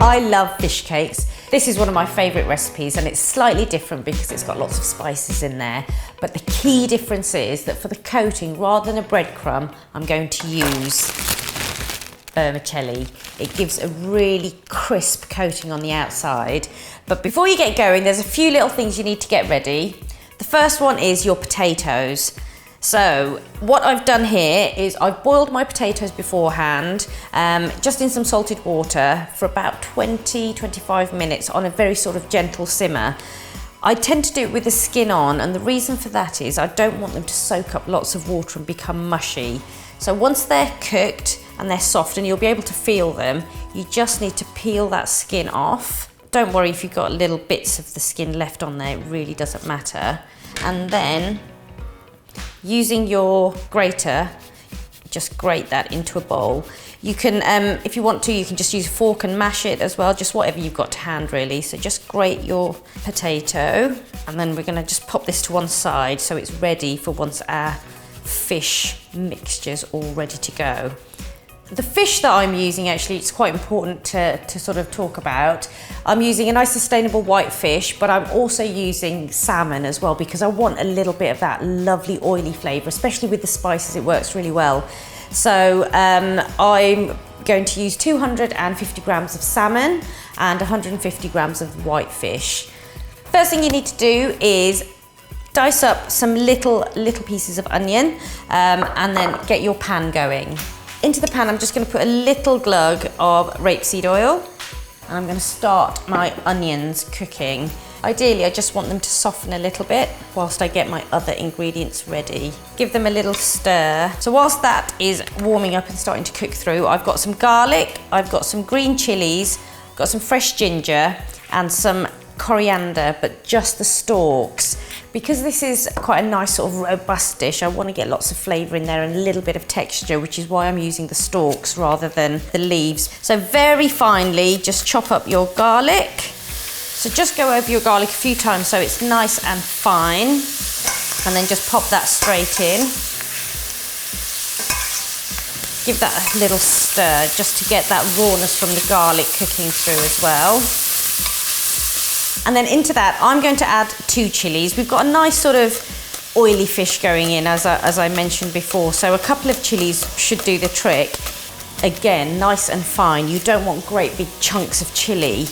I love fish cakes. This is one of my favourite recipes and it's slightly different because it's got lots of spices in there. But the key difference is that for the coating, rather than a breadcrumb, I'm going to use vermicelli. It gives a really crisp coating on the outside. But before you get going, there's a few little things you need to get ready. The first one is your potatoes. So what I've done here is I've boiled my potatoes beforehand, just in some salted water for about 20-25 minutes on a very sort of gentle simmer. I tend to do it with the skin on, and the reason for that is I don't want them to soak up lots of water and become mushy. So once they're cooked and they're soft and you'll be able to feel them, you just need to peel that skin off. Don't worry if you've got little bits of the skin left on there, it really doesn't matter. And then using your grater, just grate that into a bowl. You can, if you want to, you can just use a fork and mash it as well, just whatever you've got to hand really. So just grate your potato, and then we're gonna just pop this to one side so it's ready for once our fish mixture's all ready to go. The fish that I'm using, actually, it's quite important to sort of talk about. I'm using a nice sustainable white fish, but I'm also using salmon as well because I want a little bit of that lovely oily flavour, especially with the spices, it works really well. So I'm going to use 250 grams of salmon and 150 grams of white fish. First thing you need to do is dice up some little pieces of onion and then get your pan going. Into the pan, I'm just going to put a little glug of rapeseed oil, and I'm going to start my onions cooking. Ideally, I just want them to soften a little bit whilst I get my other ingredients ready. Give them a little stir. So whilst that is warming up and starting to cook through, I've got some garlic, I've got some green chilies, got some fresh ginger and some coriander, but just the stalks. Because this is quite a nice sort of robust dish, I want to get lots of flavour in there and a little bit of texture, which is why I'm using the stalks rather than the leaves. So very finely, just chop up your garlic. So just go over your garlic a few times so it's nice and fine, and then just pop that straight in. Give that a little stir just to get that rawness from the garlic cooking through as well. And then into that, I'm going to add 2 chilies. We've got a nice sort of oily fish going in, as I mentioned before. So a couple of chilies should do the trick. Again, nice and fine. You don't want great big chunks of chili.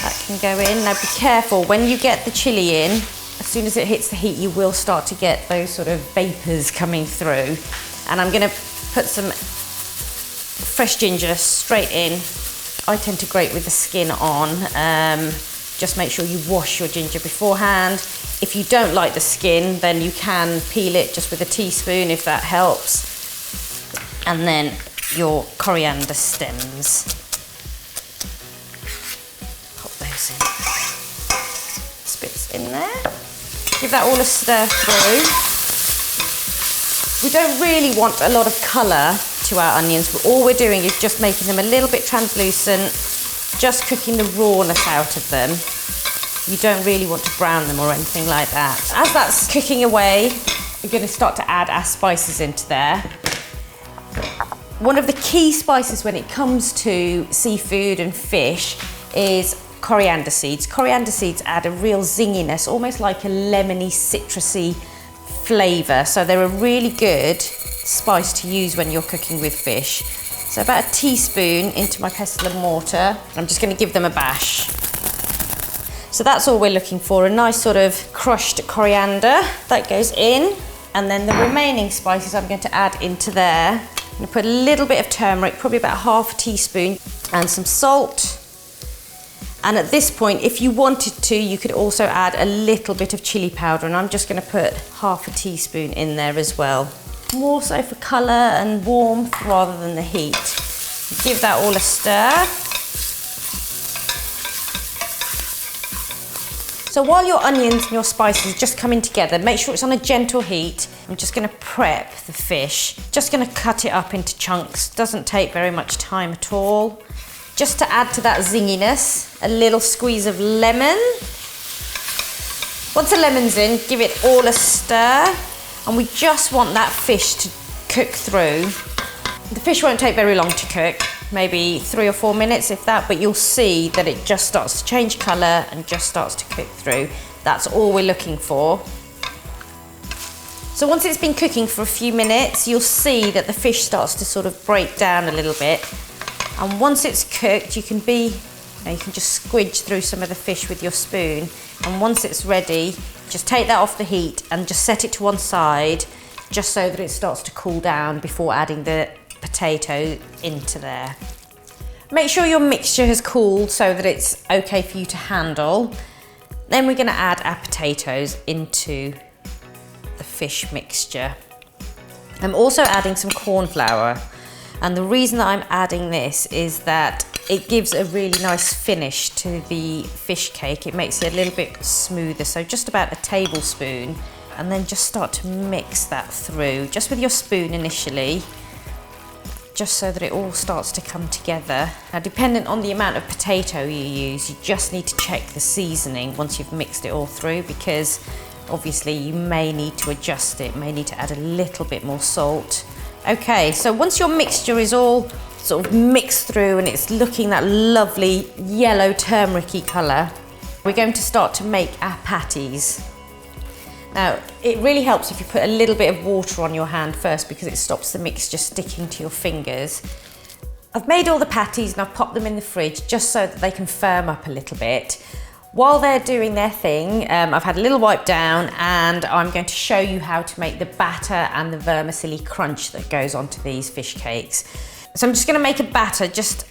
That can go in. Now be careful, when you get the chili in, as soon as it hits the heat, you will start to get those sort of vapors coming through. And I'm gonna put some fresh ginger straight in. I tend to grate with the skin on. Just make sure you wash your ginger beforehand. If you don't like the skin, then you can peel it just with a teaspoon if that helps. And then your coriander stems. Pop those in. Spits in there. Give that all a stir through. We don't really want a lot of colour to our onions, but all we're doing is just making them a little bit translucent, just cooking the rawness out of them. You don't really want to brown them or anything like that. As that's cooking away, we're going to start to add our spices into there. One of the key spices when it comes to seafood and fish is coriander seeds. Coriander seeds add a real zinginess, almost like a lemony, citrusy flavour. So they're a really good spice to use when you're cooking with fish. So about a teaspoon into my pestle and mortar. I'm just going to give them a bash. So that's all we're looking for, a nice sort of crushed coriander that goes in. And then the remaining spices I'm going to add into there. I'm going to put a little bit of turmeric, probably about half a teaspoon, and some salt. And at this point, if you wanted to, you could also add a little bit of chili powder, and I'm just going to put half a teaspoon in there as well. More so for colour and warmth rather than the heat. Give that all a stir. So while your onions and your spices are just coming together, make sure it's on a gentle heat. I'm just going to prep the fish. Just going to cut it up into chunks. Doesn't take very much time at all. Just to add to that zinginess, a little squeeze of lemon. Once the lemon's in, give it all a stir. And we just want that fish to cook through. The fish won't take very long to cook. maybe 3 or 4 minutes, if that, but you'll see that it just starts to change colour and just starts to cook through. That's all we're looking for. So once it's been cooking for a few minutes, you'll see that the fish starts to sort of break down a little bit. And once it's cooked, you can just squidge through some of the fish with your spoon. And once it's ready, just take that off the heat and just set it to one side, just so that it starts to cool down before adding the potato into there. Make sure your mixture has cooled so that it's okay for you to handle. Then we're going to add our potatoes into the fish mixture. I'm also adding some corn flour, and the reason that I'm adding this is that it gives a really nice finish to the fish cake. It makes it a little bit smoother, so just about a tablespoon, and then just start to mix that through, just with your spoon initially, just so that it all starts to come together. Now, dependent on the amount of potato you use, you just need to check the seasoning once you've mixed it all through, because obviously you may need to adjust it, may need to add a little bit more salt. Okay, so once your mixture is all sort of mixed through and it's looking that lovely yellow turmeric-y colour, we're going to start to make our patties. Now, it really helps if you put a little bit of water on your hand first, because it stops the mixture sticking to your fingers. I've made all the patties and I've popped them in the fridge just so that they can firm up a little bit. While they're doing their thing, I've had a little wipe down, and I'm going to show you how to make the batter and the vermicelli crunch that goes onto these fish cakes. So I'm just going to make a batter, just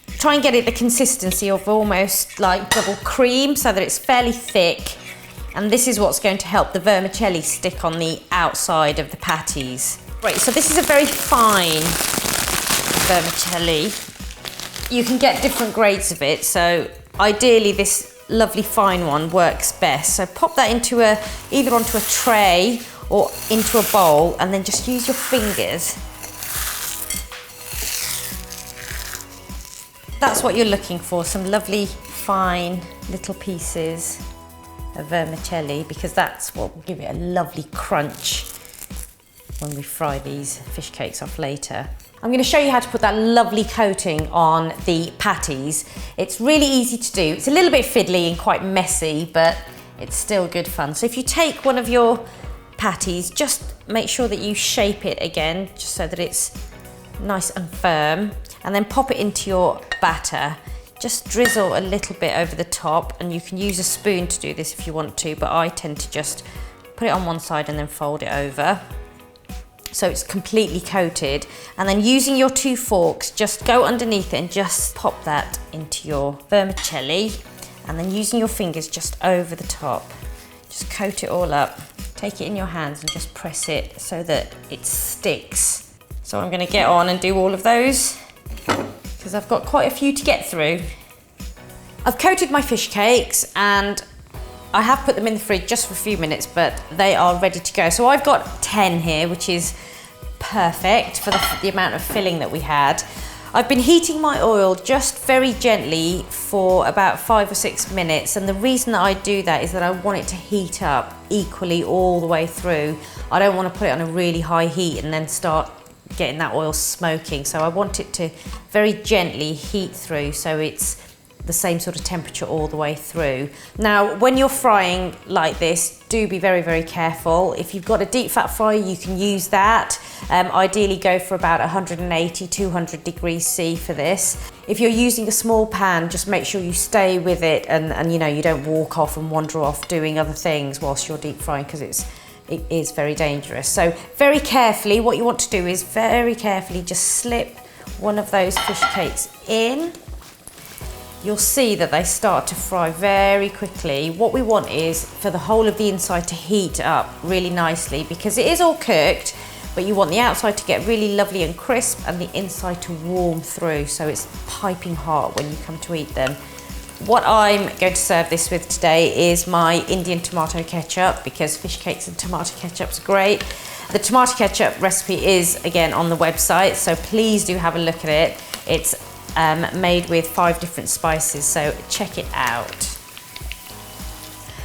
try and get it the consistency of almost like double cream, so that it's fairly thick. And this is what's going to help the vermicelli stick on the outside of the patties. Right, so this is a very fine vermicelli. You can get different grades of it, so ideally this lovely fine one works best. So pop that into either onto a tray or into a bowl, and then just use your fingers. That's what you're looking for, some lovely fine little pieces of vermicelli, because that's what will give it a lovely crunch when we fry these fish cakes off later. I'm going to show you how to put that lovely coating on the patties. It's really easy to do. It's a little bit fiddly and quite messy, but it's still good fun. So if you take one of your patties, just make sure that you shape it again, just so that it's nice and firm, and then pop it into your batter. Just drizzle a little bit over the top, and you can use a spoon to do this if you want to, but I tend to just put it on one side and then fold it over, so it's completely coated. And then using your 2 forks, just go underneath it and just pop that into your vermicelli, and then using your fingers just over the top, just coat it all up. Take it in your hands and just press it so that it sticks. So I'm going to get on and do all of those, because I've got quite a few to get through. I've coated my fish cakes and I have put them in the fridge just for a few minutes, but they are ready to go. So I've got 10 here, which is perfect for the amount of filling that we had. I've been heating my oil just very gently for about 5 or 6 minutes, and the reason that I do that is that I want it to heat up equally all the way through. I don't want to put it on a really high heat and then start getting that oil smoking, so I want it to very gently heat through, so it's the same sort of temperature all the way through. Now, when you're frying like this, do be very, very careful. If you've got a deep fat fryer, you can use that. Ideally go for about 180, 200 degrees C for this. If you're using a small pan, just make sure you stay with it, and you know, you don't walk off and wander off doing other things whilst you're deep frying, because it is very dangerous. So very carefully, what you want to do is very carefully just slip one of those fish cakes in. You'll see that they start to fry very quickly. What we want is for the whole of the inside to heat up really nicely, because it is all cooked, but you want the outside to get really lovely and crisp and the inside to warm through, so it's piping hot when you come to eat them. What I'm going to serve this with today is my Indian tomato ketchup, because fish cakes and tomato ketchup's great. The tomato ketchup recipe is again on the website, so please do have a look at it. It's made with 5 different spices, so check it out.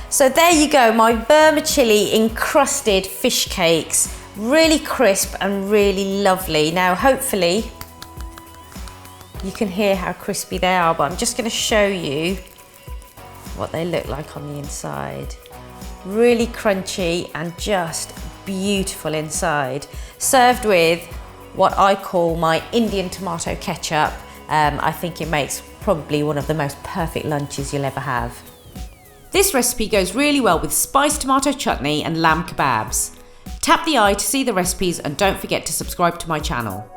So there you go, my vermicelli encrusted fish cakes, really crisp and really lovely. Now hopefully You can hear how crispy they are, but I'm just going to show you what they look like on the inside. Really crunchy and just beautiful inside. Served with what I call my Indian tomato ketchup. I think it makes probably one of the most perfect lunches you'll ever have. This recipe goes really well with spiced tomato chutney and lamb kebabs. Tap the eye to see the recipes and don't forget to subscribe to my channel.